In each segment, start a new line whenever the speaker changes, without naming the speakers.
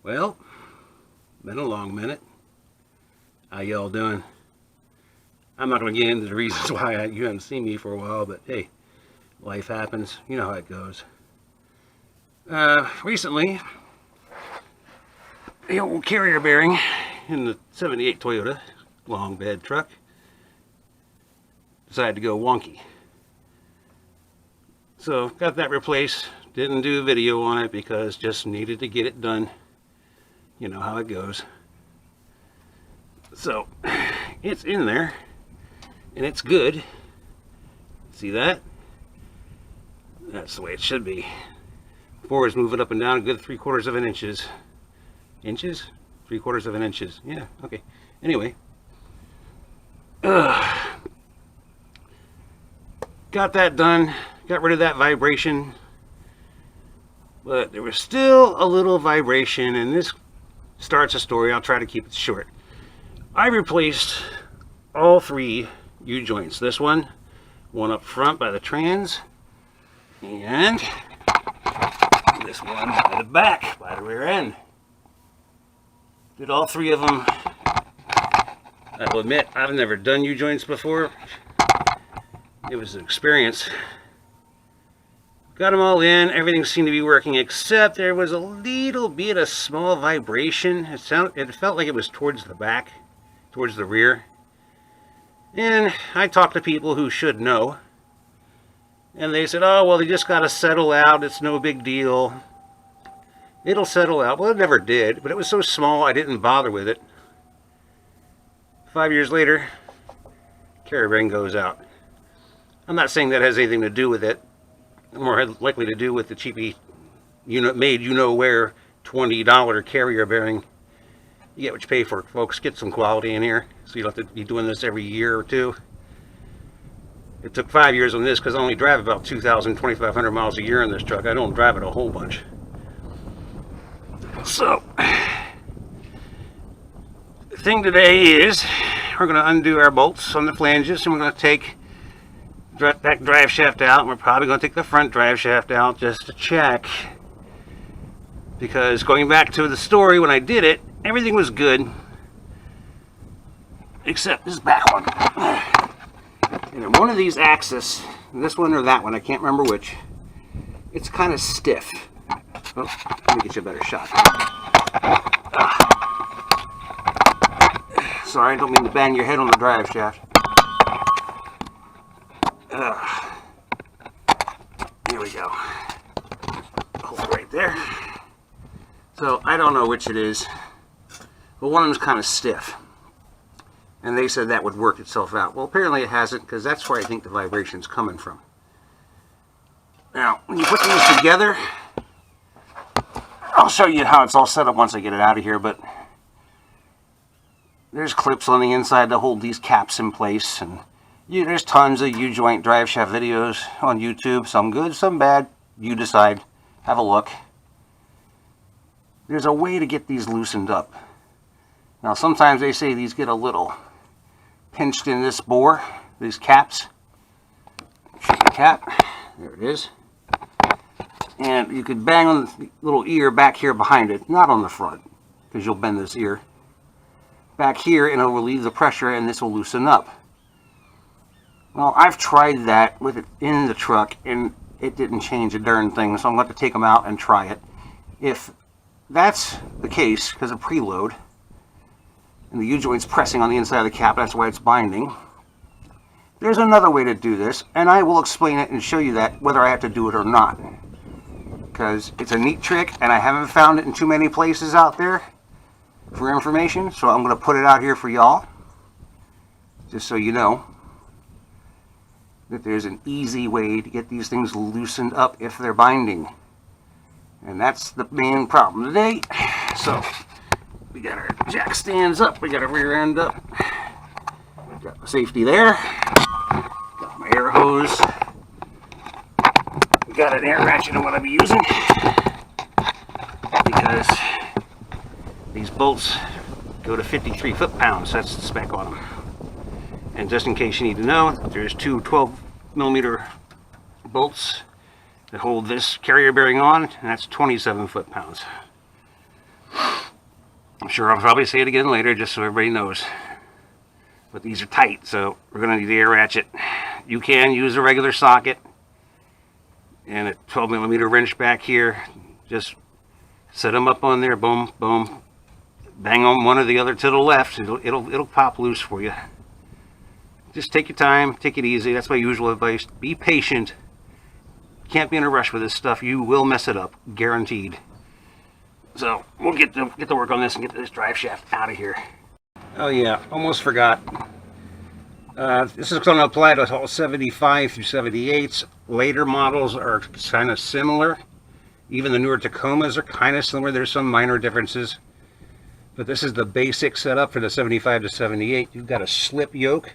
Well, been a long minute. How y'all doing? I'm not going to get into the reasons why you haven't seen me for a while, but hey, life happens. You know how it goes. Recently, the old carrier bearing in the 78 Toyota long bed truck decided to go wonky. So got that replaced. Didn't do a video on it because just needed to get it done. You know how it goes. So it's in there and it's good. See that? That's the way it should be. Before it's moving up and down a good 3/4 of an inches. Inches? 3/4 of an inches. Yeah, okay. Anyway. Got that done. Got rid of that vibration. But there was still a little vibration, and this starts a story. I'll try to keep it short. I replaced all 3 U-joints. This one up front by the trans, and this one at the back by the rear end. Did all 3 of them. I will admit, I've never done U-joints before. It was an experience. Got them all in, everything seemed to be working, except there was a little bit of small vibration. It felt like it was towards the back, towards the rear. And I talked to people who should know, and they said, oh, well, they just got to settle out, it's no big deal. It'll settle out. Well, it never did, but it was so small I didn't bother with it. 5 years later, carrier bearing goes out. I'm not saying that has anything to do with it. More likely to do with the cheapy, made-you-know-where $20 carrier bearing. You get what you pay for, folks. Get some quality in here, so you don't have to be doing this every year or two. It took 5 years on this because I only drive about 2,000, 2,500 miles a year in this truck. I don't drive it a whole bunch. So, the thing today is we're going to undo our bolts on the flanges, and we're going to take that drive shaft out, and we're probably going to take the front drive shaft out just to check, because going back to the story when I did it, everything was good except this back one. And one of these axes, this one or that one, I can't remember which, it's kind of stiff. Oh, let me get you a better shot. Sorry, I don't mean to bang your head on the drive shaft. Here we go. Hold it right there. So I don't know which it is, but one of them is kind of stiff, and they said that would work itself out. Well, apparently it hasn't, because that's where I think the vibration's coming from. Now, when you put these together, I'll show you how it's all set up once I get it out of here, but there's clips on the inside to hold these caps in place, and there's tons of U-joint drive shaft videos on YouTube. Some good, some bad. You decide. Have a look. There's a way to get these loosened up. Now, sometimes they say these get a little pinched in this bore, these caps. Show the cap. There it is. And you could bang on the little ear back here behind it, not on the front, because you'll bend this ear. Back here, and it will relieve the pressure, and this will loosen up. Well, I've tried that with it in the truck, and it didn't change a darn thing, so I'm going to take them out and try it. If that's the case, because of preload, and the U-joint's pressing on the inside of the cap, that's why it's binding, there's another way to do this, and I will explain it and show you that, whether I have to do it or not. Because it's a neat trick, and I haven't found it in too many places out there for information, so I'm going to put it out here for y'all, just so you know that there's an easy way to get these things loosened up if they're binding. And that's the main problem today. So, we got our jack stands up, we got our rear end up, got the safety there, got my air hose, got an air ratchet I'm going to be using, because these bolts go to 53 foot-pounds, that's the spec on them. And just in case you need to know, there's 2 12mm bolts that hold this carrier bearing on, and that's 27 foot-pounds. I'm sure I'll probably say it again later just so everybody knows. But these are tight, so we're going to need the air ratchet. You can use a regular socket and a 12mm wrench back here. Just set them up on there, boom, boom. Bang on one or the other to the left. It'll pop loose for you. Just take your time, take it easy. That's my usual advice. Be patient. Can't be in a rush with this stuff. You will mess it up, guaranteed. So we'll get to work on this and get this drive shaft out of here. Oh yeah, almost forgot. This is going to apply to all 75 through 78s. Later models are kind of similar. Even the newer Tacomas are kind of similar. There's some minor differences. But this is the basic setup for the 75 to 78. You've got a slip yoke.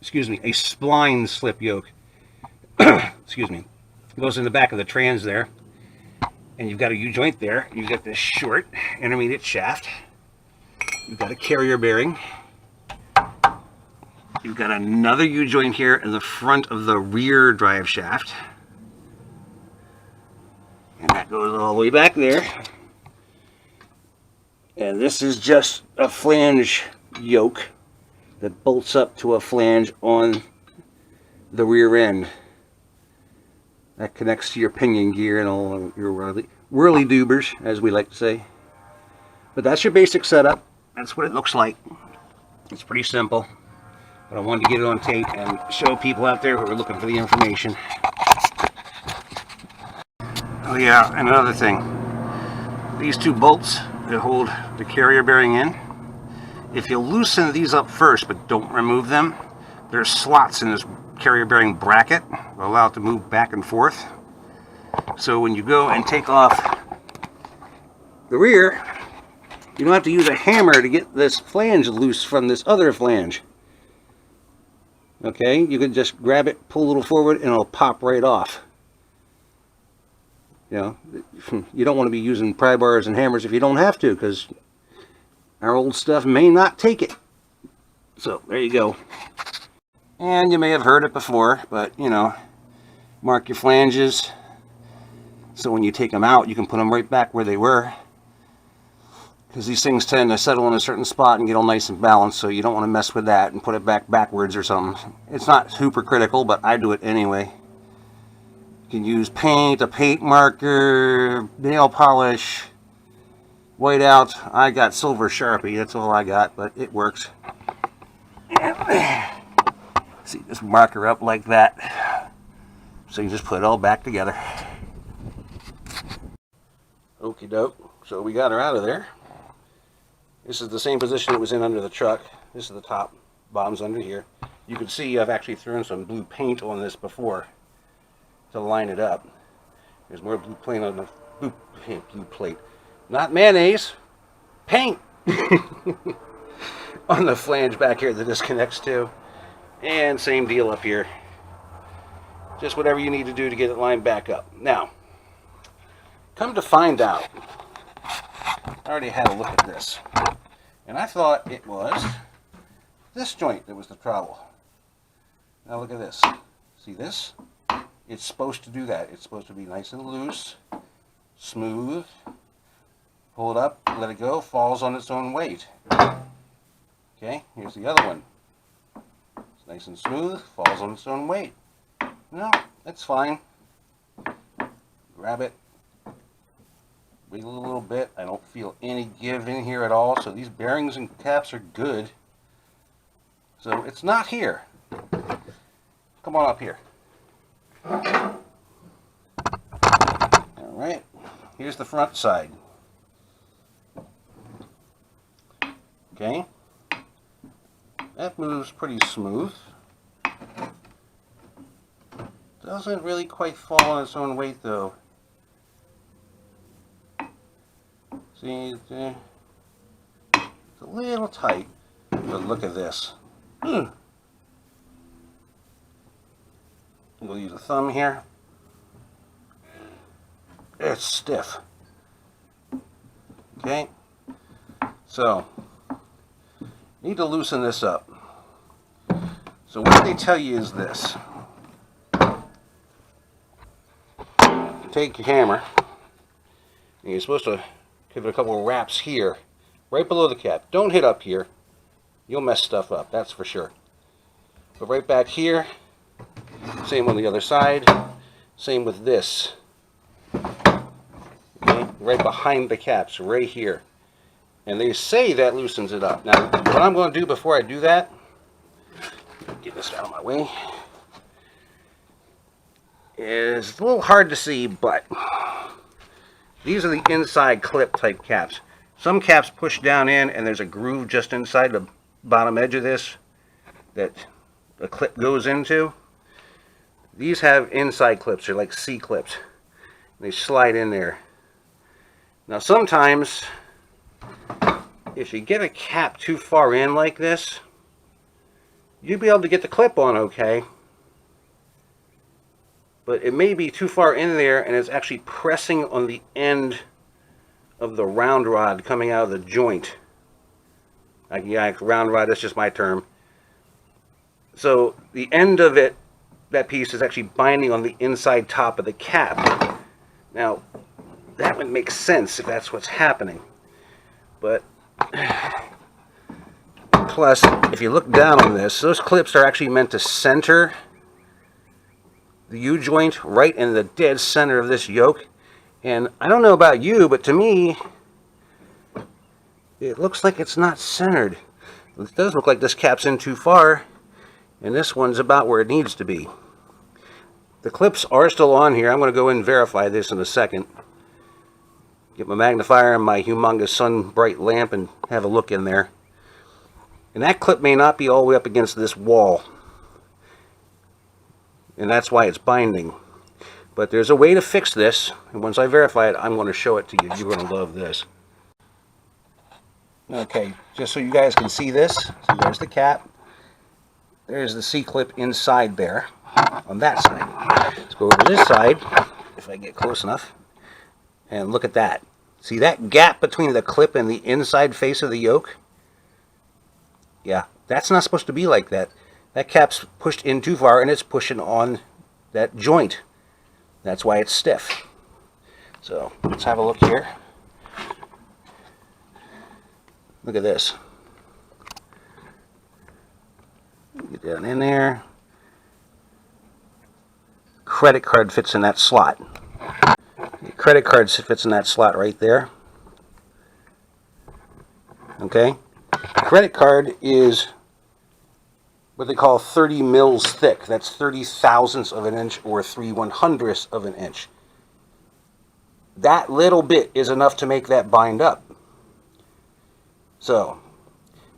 Excuse me, a spline slip yoke. Excuse me. It goes in the back of the trans there. And you've got a U-joint there. You've got this short intermediate shaft. You've got a carrier bearing. You've got another U-joint here in the front of the rear drive shaft. And that goes all the way back there. And this is just a flange yoke that bolts up to a flange on the rear end. That connects to your pinion gear and all your whirly-doobers, as we like to say. But that's your basic setup. That's what it looks like. It's pretty simple. But I wanted to get it on tape and show people out there who are looking for the information. Oh yeah, and another thing. These two bolts that hold the carrier bearing in, if you loosen these up first but don't remove them, there's slots in this carrier bearing bracket that allow it to move back and forth. So when you go and take off the rear, you don't have to use a hammer to get this flange loose from this other flange. Okay, you can just grab it, pull a little forward, and it'll pop right off. You know, you don't want to be using pry bars and hammers if you don't have to, because our old stuff may not take it. So there you go. And you may have heard it before, but you know, mark your flanges so when you take them out you can put them right back where they were, because these things tend to settle in a certain spot and get all nice and balanced, so you don't want to mess with that and put it backwards or something. It's not super critical, but I do it anyway. You can use paint, a paint marker, nail polish, whiteout. I got silver Sharpie, that's all I got, but it works. See, just mark her up like that, so you just put it all back together. Okie doke, so we got her out of there. This is the same position it was in under the truck. This is the top, bottom's under here. You can see I've actually thrown some blue paint on this before to line it up. There's more blue paint on the blue plate, not mayonnaise, paint on the flange back here that this connects to. And same deal up here. Just whatever you need to do to get it lined back up. Now, come to find out, I already had a look at this, and I thought it was this joint that was the trouble. Now look at this. See this? It's supposed to do that. It's supposed to be nice and loose, smooth. Pull it up, let it go, falls on its own weight. Okay, here's the other one. It's nice and smooth, falls on its own weight. No, that's fine. Grab it, wiggle a little bit. I don't feel any give in here at all, so these bearings and caps are good. So it's not here. Come on up here. Alright, here's the front side. Okay, that moves pretty smooth. Doesn't really quite fall on its own weight though. See, it's a little tight, but look at this. We'll use a thumb here. It's stiff. Okay, so need to loosen this up. So what they tell you is this. Take your hammer, and you're supposed to give it a couple of wraps here right below the cap. Don't hit up here. You'll mess stuff up, that's for sure. But right back here, same on the other side, same with this. Okay? Right behind the caps, right here. And they say that loosens it up. Now, what I'm going to do before I do that, get this out of my way, is a little hard to see, but these are the inside clip type caps. Some caps push down in and there's a groove just inside the bottom edge of this that a clip goes into. These have inside clips, they're like C clips. They slide in there. Now sometimes if you get a cap too far in like this, you'll be able to get the clip on okay, but it may be too far in there and it's actually pressing on the end of the round rod coming out of the joint. Yeah, round rod, that's just my term. So the end of it, that piece is actually binding on the inside top of the cap. Now, that would make sense if that's what's happening. But plus, if you look down on this, those clips are actually meant to center the U-joint right in the dead center of this yoke. And I don't know about you, but to me, it looks like it's not centered. It does look like this cap's in too far, and this one's about where it needs to be. The clips are still on here. I'm going to go in and verify this in a second. Get my magnifier and my humongous sun bright lamp and have a look in there. And that clip may not be all the way up against this wall. And that's why it's binding. But there's a way to fix this, and once I verify it, I'm going to show it to you. You're going to love this. Okay, just so you guys can see this, so there's the cap. There's the C-clip inside there, on that side. Let's go over to this side, if I get close enough, and look at that. See that gap between the clip and the inside face of the yoke? Yeah, that's not supposed to be like that. That cap's pushed in too far, and it's pushing on that joint. That's why it's stiff. So let's have a look here. Look at this. Get down in there. Credit card fits in that slot. The credit card fits in that slot right there. Okay? Credit card is what they call 30 mils thick. That's 30 thousandths of an inch or 3/100ths of an inch. That little bit is enough to make that bind up. So,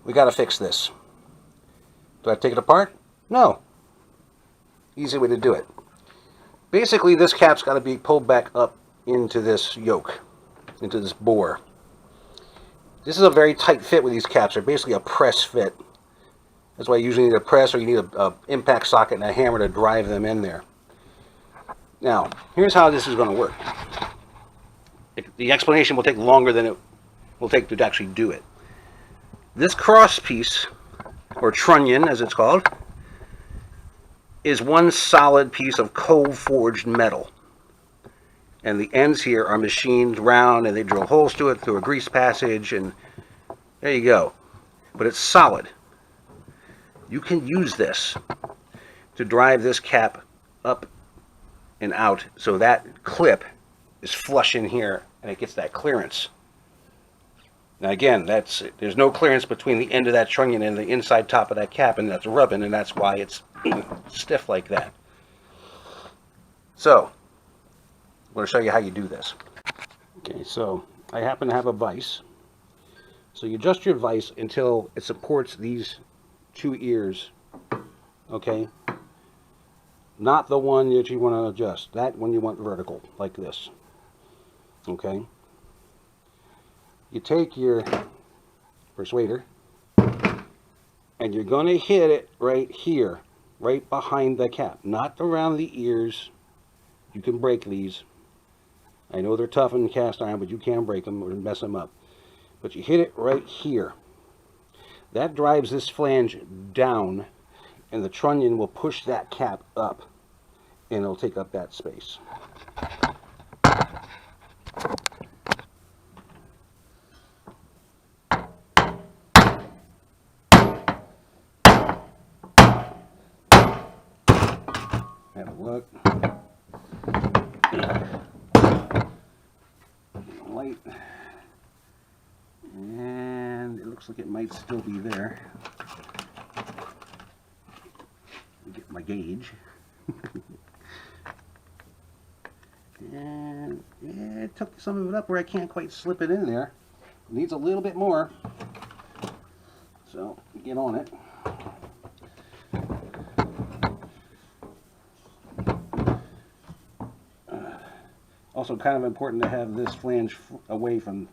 we got to fix this. Do I take it apart? No. Easy way to do it. Basically, this cap's got to be pulled back up into this yoke, into this bore. This is a very tight fit with these caps. They're basically a press fit. That's why you usually need a press, or you need a impact socket and a hammer to drive them in there. Now, here's how this is going to work. The explanation will take longer than it will take to actually do it. This cross piece, or trunnion as it's called, is one solid piece of cold forged metal. And the ends here are machined round, and they drill holes to it through a grease passage, and there you go. But it's solid. You can use this to drive this cap up and out so that clip is flush in here and it gets that clearance. Now again, there's no clearance between the end of that trunnion and the inside top of that cap, and that's rubbing, and that's why it's stiff like that. So, I'm going to show you how you do this. Okay, so I happen to have a vise. So you adjust your vise until it supports these two ears, okay? Not the one that you want to adjust. That one you want vertical, like this, okay? You take your persuader, and you're going to hit it right here, right behind the cap, not around the ears. You can break these. I know they're tough and cast iron, but you can break them or mess them up. But you hit it right here. That drives this flange down, and the trunnion will push that cap up, and it'll take up that space. Have a look. Light. And it looks like it might still be there. Get my gauge. And yeah, it took some of it up where I can't quite slip it in there. It needs a little bit more. So get on it. Also kind of important to have this flange away from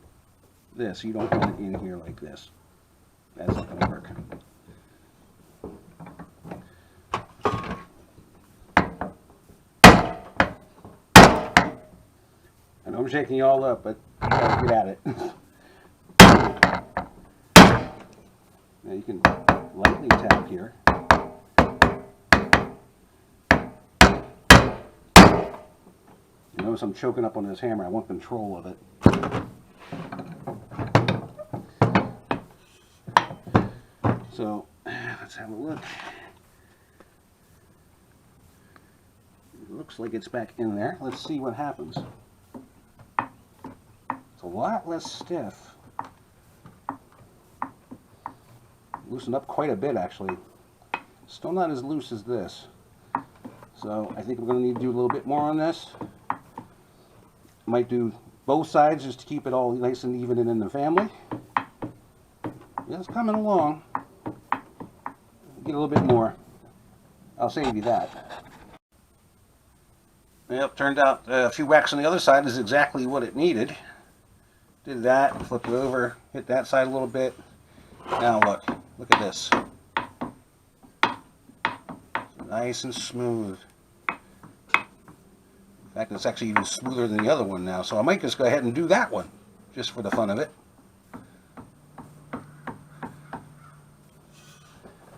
this. You don't want it in here like this. That's not going to work. I know I'm shaking you all up, but you gotta get at it. Now you can lightly tap here. You notice I'm choking up on this hammer. I want control of it. So let's have a look. It looks like it's back in there. Let's see what happens. It's a lot less stiff. Loosened up quite a bit, actually. Still not as loose as this. So I think we're going to need to do a little bit more on this. Might do both sides just to keep it all nice and even and in the family. Yeah, it's coming along. Get a little bit more. I'll save you that. Yep, turned out a few whacks on the other side is exactly what it needed. Did that, flip it over, hit that side a little bit. Now look at this. Nice and smooth. In fact, it's actually even smoother than the other one now, so I might just go ahead and do that one, just for the fun of it.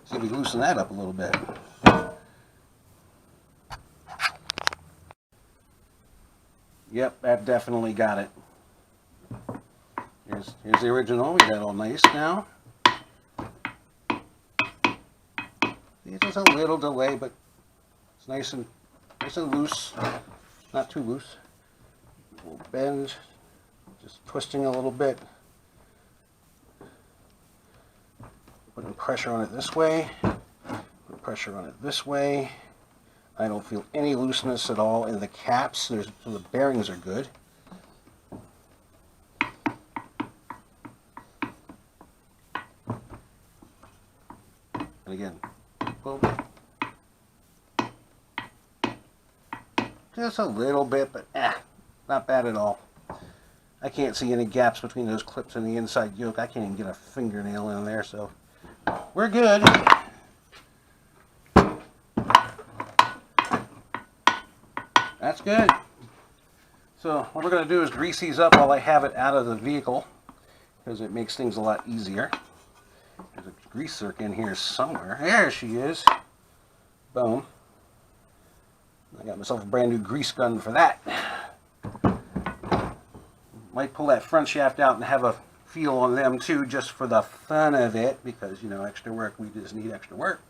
See if we can loosen that up a little bit. Yep, that definitely got it. Here's the original. We got it all nice now. There's a little delay, but it's nice and loose. Not too loose. We'll bend, just twisting a little bit. Putting pressure on it this way. Put pressure on it this way. I don't feel any looseness at all in the caps. The bearings are good. And again, boom. Just a little bit, but not bad at all. I can't see any gaps between those clips and the inside yoke. I can't even get a fingernail in there, so we're good. That's good. So what we're going to do is grease these up while I have it out of the vehicle, because it makes things a lot easier. There's a grease zerk in here somewhere. There she is. Boom. I got myself a brand new grease gun for that. Might pull that front shaft out and have a feel on them too, just for the fun of it, because, you know, extra work, we just need extra work.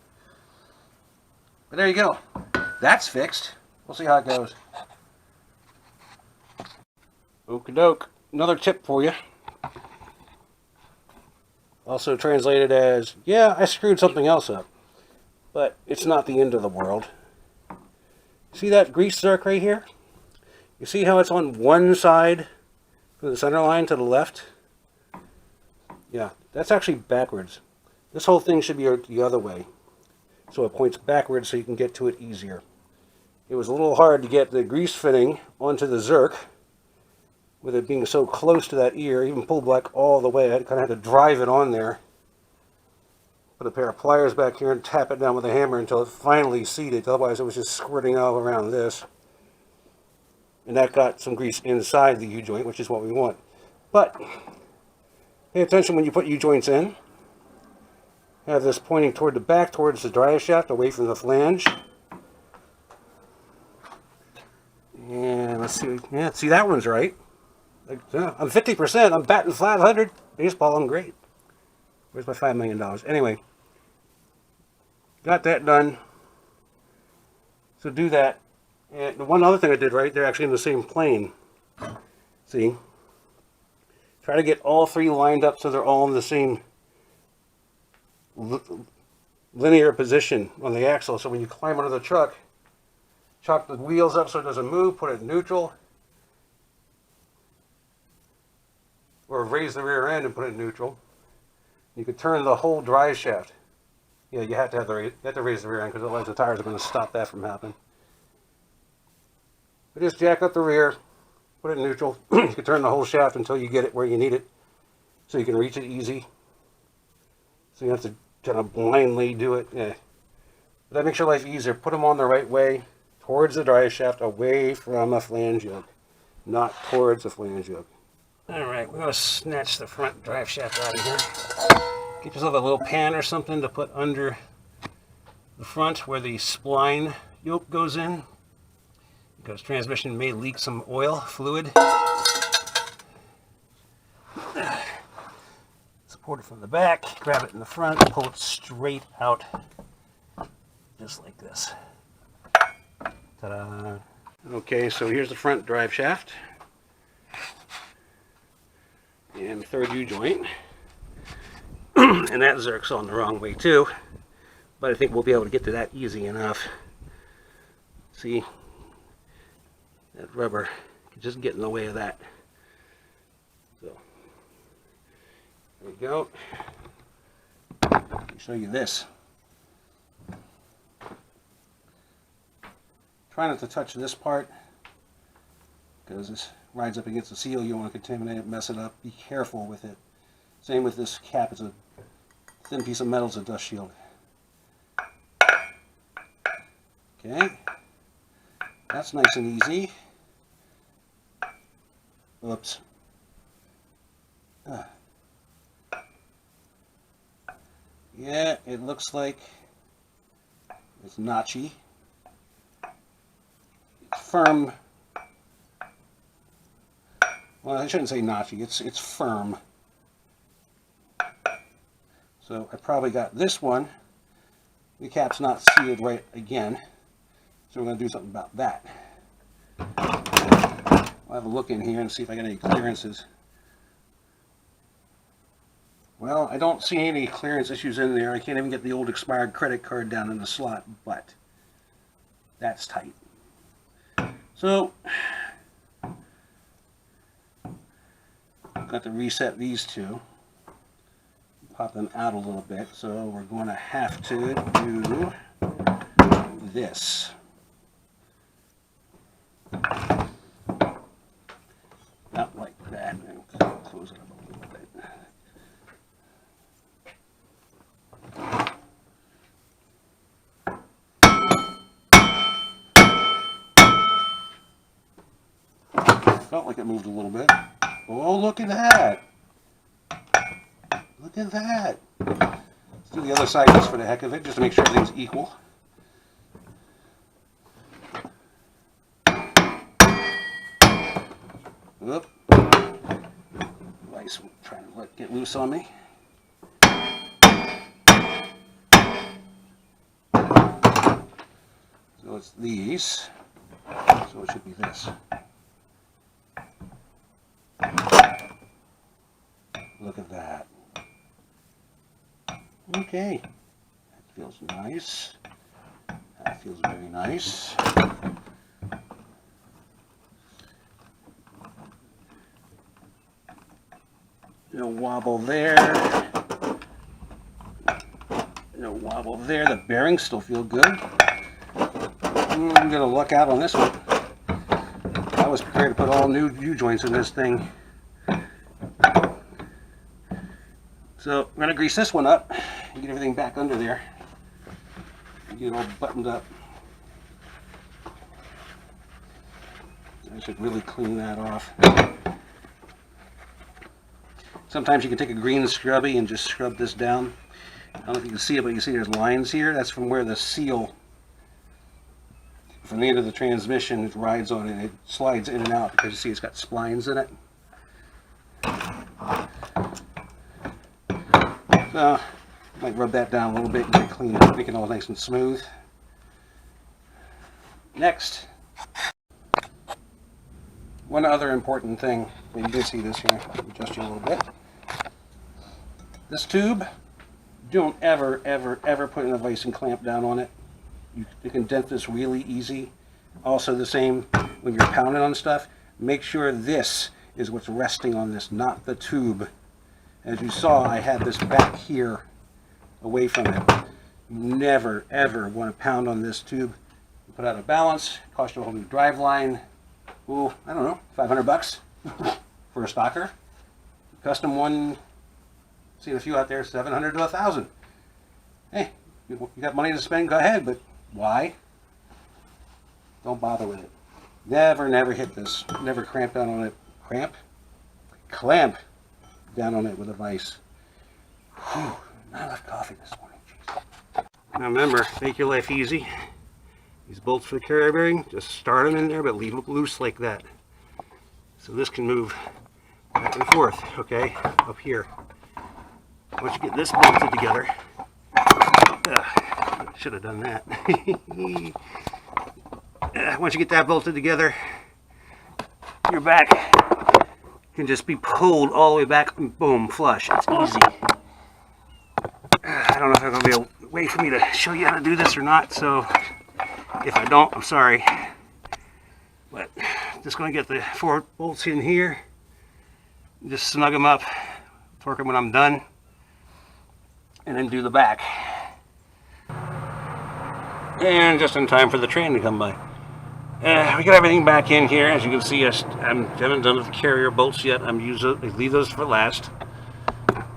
But there you go. That's fixed. We'll see how it goes. Okie doke. Another tip for you. Also translated as, yeah, I screwed something else up. But it's not the end of the world. See that grease zerk right here? You see how it's on one side from the center line to the left? Yeah, that's actually backwards. This whole thing should be the other way. So it points backwards so you can get to it easier. It was a little hard to get the grease fitting onto the zerk with it being so close to that ear. Even pulled back all the way. I kind of had to drive it on there. Put a pair of pliers back here and tap it down with a hammer until it finally seated. Otherwise it was just squirting all around this. And that got some grease inside the U-joint, which is what we want. But pay attention when you put U-joints in. Have this pointing toward the back, towards the drive shaft, away from the flange. And let's see. Yeah, see, that one's right. Like, yeah, I'm 50%. I'm batting 500. Baseball, I'm great. Where's my $5 million? Anyway, got that done. So do that. And the one other thing I did right, they're actually in the same plane. See? Try to get all three lined up so they're all in the same linear position on the axle. So when you climb under the truck, chop the wheels up so it doesn't move, put it in neutral. Or raise the rear end and put it in neutral. You could turn the whole drive shaft. Yeah, you have to raise the rear end because otherwise the tires are going to stop that from happening. But just jack up the rear, put it in neutral. You can turn the whole shaft until you get it where you need it, so you can reach it easy. So you have to kind of blindly do it. Yeah. But that makes your life easier. Put them on the right way, towards the drive shaft, away from a flange yoke, not towards the flange yoke. All right, we're going to snatch the front drive shaft out of here. Get yourself a little pan or something to put under the front where the spline yoke goes in, because transmission may leak some oil fluid. Support it from the back, grab it in the front, pull it straight out, just like this. Ta-da! Okay, so here's the front drive shaft and the third U-joint. And that zerk's on the wrong way too, but I think we'll be able to get to that easy enough. See, that rubber can just get in the way of that. So there we go. Let me show you this. Try not to touch this part because this rides up against the seal. You don't want to contaminate it, mess it up. Be careful with it. Same with this cap. It's a thin piece of metal. It's a dust shield. Okay. That's nice and easy. Oops. Yeah, it looks like it's notchy. It's firm. Well, I shouldn't say notchy. It's firm. So I probably got this one. The cap's not sealed right again. So we're going to do something about that. I'll have a look in here and see if I got any clearances. Well, I don't see any clearance issues in there. I can't even get the old expired credit card down in the slot, but that's tight. So I've got to reset these two. Pop them out a little bit, so we're going to have to do this. Not like that. I'll close it up a little bit. Felt like it moved a little bit. Oh, look at that! Look at that. Let's do the other side just for the heck of it, just to make sure everything's equal. Oop. Nice, trying to get loose on me. So it's these. So it should be this. Look at that. Okay, that feels nice. That feels very nice. No wobble there. No wobble there. The bearings still feel good. I'm going to luck out on this one. I was prepared to put all new U-joints in this thing. So I'm going to grease this one up and get everything back under there. Get it all buttoned up. I should really clean that off. Sometimes you can take a green scrubby and just scrub this down. I don't know if you can see it, but you see there's lines here. That's from where the seal, from the end of the transmission, it rides on it. It slides in and out because you see it's got splines in it. So, might rub that down a little bit and get it clean, make it all nice and smooth. Next, one other important thing, you can see this here, adjust you a little bit. This tube, don't ever put in a vise and clamp down on it. You can dent this really easy. Also the same when you're pounding on stuff, make sure this is what's resting on this, not the tube. As you saw, I had this back here away from it. Never ever want to pound on this tube. Put out of balance, cost you a whole new drive line. Ooh, I don't know, 500 bucks for a stocker. Custom one, seen a few out there, 700 to 1,000. Hey, you got money to spend, go ahead, but why? Don't bother with it. Never hit this. Never cramp down on it. Clamp down on it with a vise. Whew, not enough coffee this morning. Jeez. Now remember, make your life easy. These bolts for the carrier bearing, just start them in there, but leave them loose like that. So this can move back and forth, okay, up here. Once you get this bolted together, should have done that. Once you get that bolted together, your back can just be pulled all the way back and boom, flush. It's easy. I don't know if there's going to be a way for me to show you how to do this or not, so if I don't, I'm sorry. But just going to get the 4 bolts in here, just snug them up, torque them when I'm done, and then do the back. And just in time for the train to come by. We got everything back in here. As you can see, I haven't done the carrier bolts yet. I leave those for last.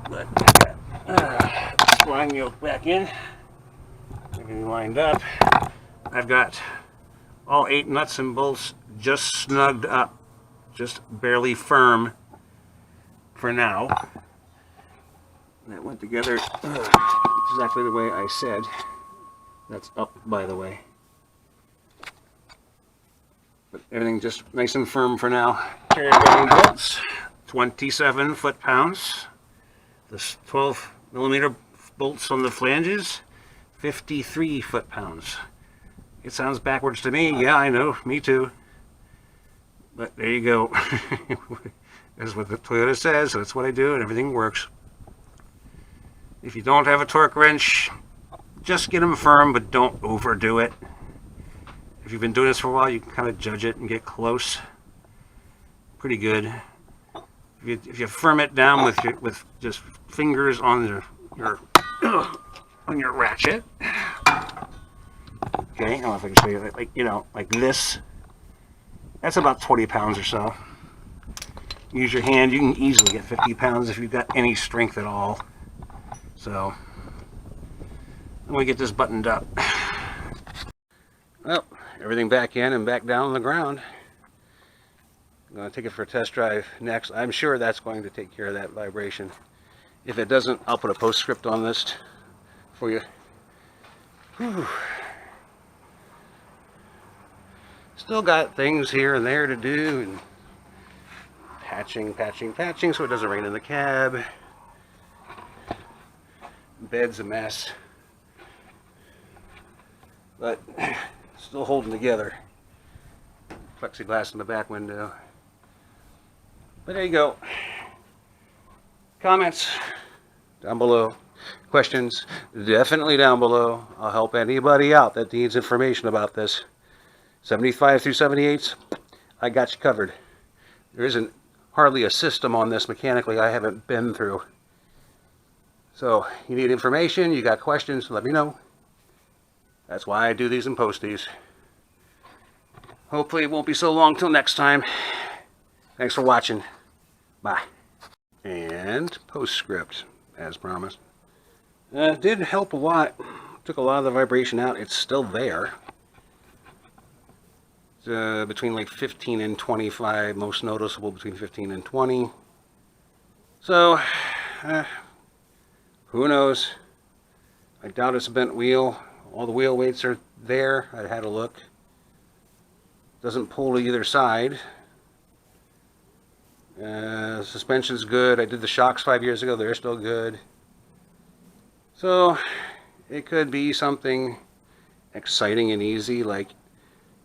But line yoke back in. Everything lined up. I've got all 8 nuts and bolts just snugged up, just barely firm for now. That went together exactly the way I said. That's up, by the way. But everything just nice and firm for now. Carrier bearing bolts, 27 foot-pounds. The 12 millimeter bolts on the flanges, 53 foot-pounds. It sounds backwards to me. Yeah, I know. Me too. But there you go. That's what the Toyota says. So that's what I do, and everything works. If you don't have a torque wrench, just get them firm, but don't overdo it. If you've been doing this for a while, you can kind of judge it and get close. Pretty good. If you firm it down with just fingers on your ratchet. Okay, I don't know if I can show you that. Like this. That's about 20 pounds or so. Use your hand. You can easily get 50 pounds if you've got any strength at all. So, I'm going to get this buttoned up. Well, everything back in and back down on the ground. I'm going to take it for a test drive next. I'm sure that's going to take care of that vibration. If it doesn't, I'll put a postscript on this for you. Whew. Still got things here and there to do, and patching so it doesn't rain in the cab. Bed's a mess, but still holding together. Plexiglass in the back window. But there you go. Comments down below. Questions definitely down below. I'll help anybody out that needs information about this. 75 through 78s, I got you covered. There isn't hardly a system on this mechanically I haven't been through. So, you need information, you got questions, let me know. That's why I do these and post these. Hopefully it won't be so long till next time. Thanks for watching. Bye. And postscript, as promised. It did help a lot. Took a lot of the vibration out. It's still there. It's between like 15 and 25, most noticeable between 15 and 20. So, who knows? I doubt it's a bent wheel. All the wheel weights are there. I had a look. Doesn't pull to either side. Suspension's good. I did the shocks 5 years ago. They're still good. So, it could be something exciting and easy, like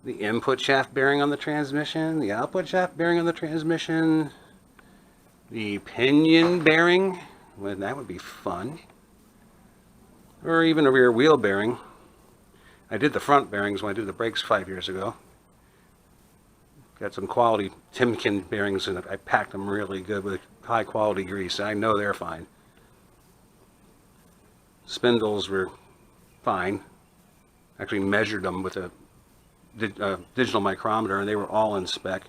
the input shaft bearing on the transmission, the output shaft bearing on the transmission, the pinion bearing, well, that would be fun, or even a rear wheel bearing. I did the front bearings when I did the brakes 5 years ago. Got some quality Timken bearings, and I packed them really good with high quality grease. I know they're fine. Spindles were fine. Actually measured them with a digital micrometer, and they were all in spec.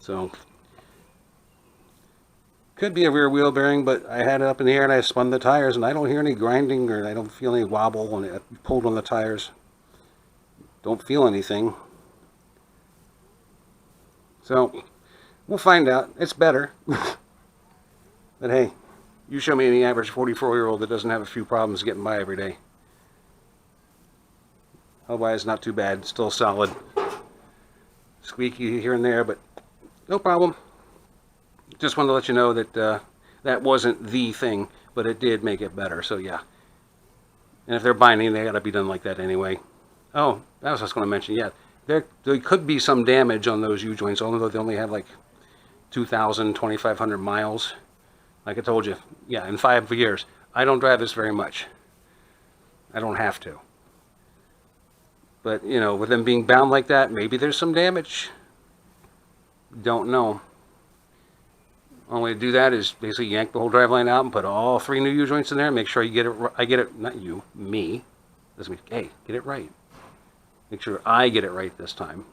So could be a rear wheel bearing, but I had it up in the air and I spun the tires, and I don't hear any grinding, or I don't feel any wobble when I pulled on the tires. Don't feel anything. So we'll find out. It's better. But hey, you show me any average 44-year-old that doesn't have a few problems getting by every day. Otherwise, not too bad. Still solid. Squeaky here and there, but no problem. Just wanted to let you know that that wasn't the thing, but it did make it better. So yeah. And if they're binding, they got to be done like that anyway. Oh, that was what I was going to mention. Yeah, there could be some damage on those U-joints, although they only have like 2,000, 2,500 miles. Like I told you, yeah, in 5 years. I don't drive this very much. I don't have to. But, you know, with them being bound like that, maybe there's some damage. Don't know. Only way to do that is basically yank the whole driveline out and put all 3 new U-joints in there. Make sure you get it. I get it. Not you. Me. Doesn't mean, hey, get it right. Make sure I get it right this time.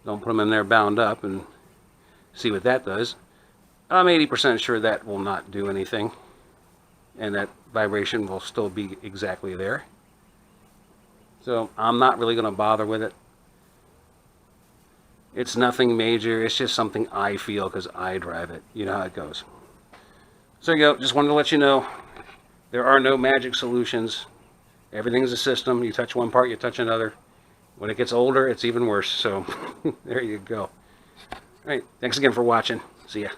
Don't put them in there bound up and see what that does. I'm 80% sure that will not do anything, and that vibration will still be exactly there. So I'm not really going to bother with it. It's nothing major. It's just something I feel because I drive it. You know how it goes. So there you go. Just wanted to let you know there are no magic solutions. Everything's a system. You touch one part, you touch another. When it gets older, it's even worse. So there you go. All right. Thanks again for watching. See ya.